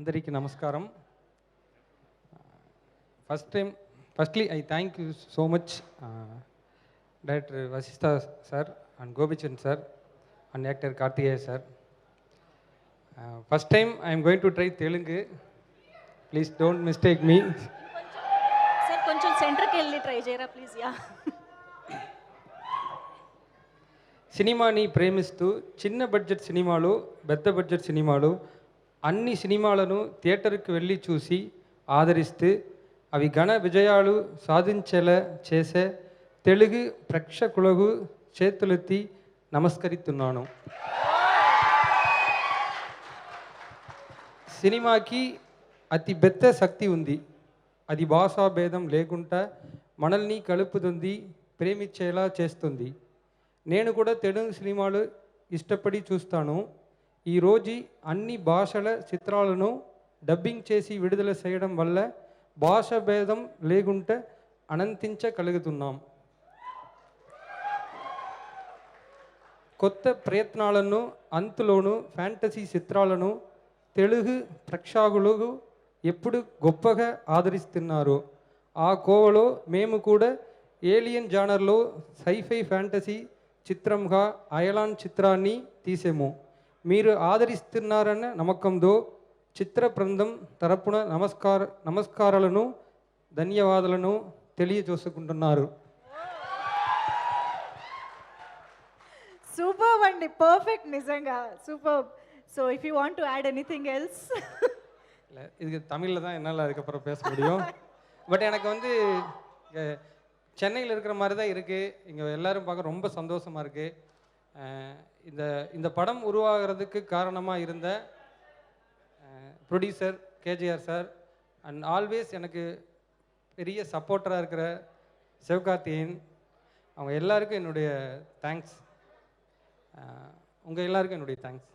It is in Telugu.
అందరికీ నమస్కారం. Firstly, I thank you so much, Director Vasistha sir and Gopichand sir and actor Karthikeya sir. First time I am going to try Telugu. Please don't mistake me. Sir, koncham center ki elli try cheyara please. Yeah. సినిమాని ప్రేమిస్తూ చిన్న బడ్జెట్ సినిమాలు, పెద్ద బడ్జెట్ సినిమాలు అన్ని సినిమాలను థియేటర్కి వెళ్ళి చూసి ఆదరిస్తూ అవి ఘన విజయాలు సాధించేలా చేసే తెలుగు ప్రేక్షకులకు చేతులెత్తి నమస్కరిస్తున్నాను. సినిమాకి అతి పెద్ద శక్తి ఉంది. అది భాషా భేదం లేకుండా మనల్ని కలుపుతుంది, ప్రేమించేలా చేస్తుంది. నేను కూడా తెలుగు సినిమాలు ఇష్టపడి చూస్తాను. ఈరోజు అన్ని భాషల చిత్రాలను డబ్బింగ్ చేసి విడుదల చేయడం వల్ల భాష భేదం లేకుండా ఆనందించగలుగుతున్నాం. కొత్త ప్రయత్నాలను అంతులోను ఫ్యాంటసీ చిత్రాలను తెలుగు ప్రేక్షకులు ఎప్పుడు గొప్పగా ఆదరిస్తున్నారు. ఆ కోవలో మేము కూడా ఏలియన్ జానర్లో సైఫై ఫ్యాంటసీ చిత్రంగా అయలాన్ చిత్రాన్ని తీసాము. మీరు ఆదరిస్తున్నారన్న నమ్మకంతో చిత్ర బృందం తరపున నమస్కారాలను ధన్యవాదాలను తెలియజేసుకుంటున్నారు. Superb and perfect nizanga. Superb. So if you want to add anything else. இதுக்கு தமிழில் தான் என்னால் அதுக்கப்புறம் பேச முடியும். பட் எனக்கு வந்து சென்னையில் இருக்கிற மாதிரி தான் இருக்குது. இங்கே எல்லோரும் பார்க்க ரொம்ப சந்தோஷமாக இருக்குது. இந்த படம் உருவாகிறதுக்கு காரணமாக இருந்த producer KGR sir and always எனக்கு பெரிய சப்போர்ட்டராக இருக்கிற சிவகார்த்திகேயன், அவங்க எல்லாருக்கும் என்னுடைய தேங்க்ஸ். உங்கள் எல்லாருக்கும் என்னுடைய தேங்க்ஸ்.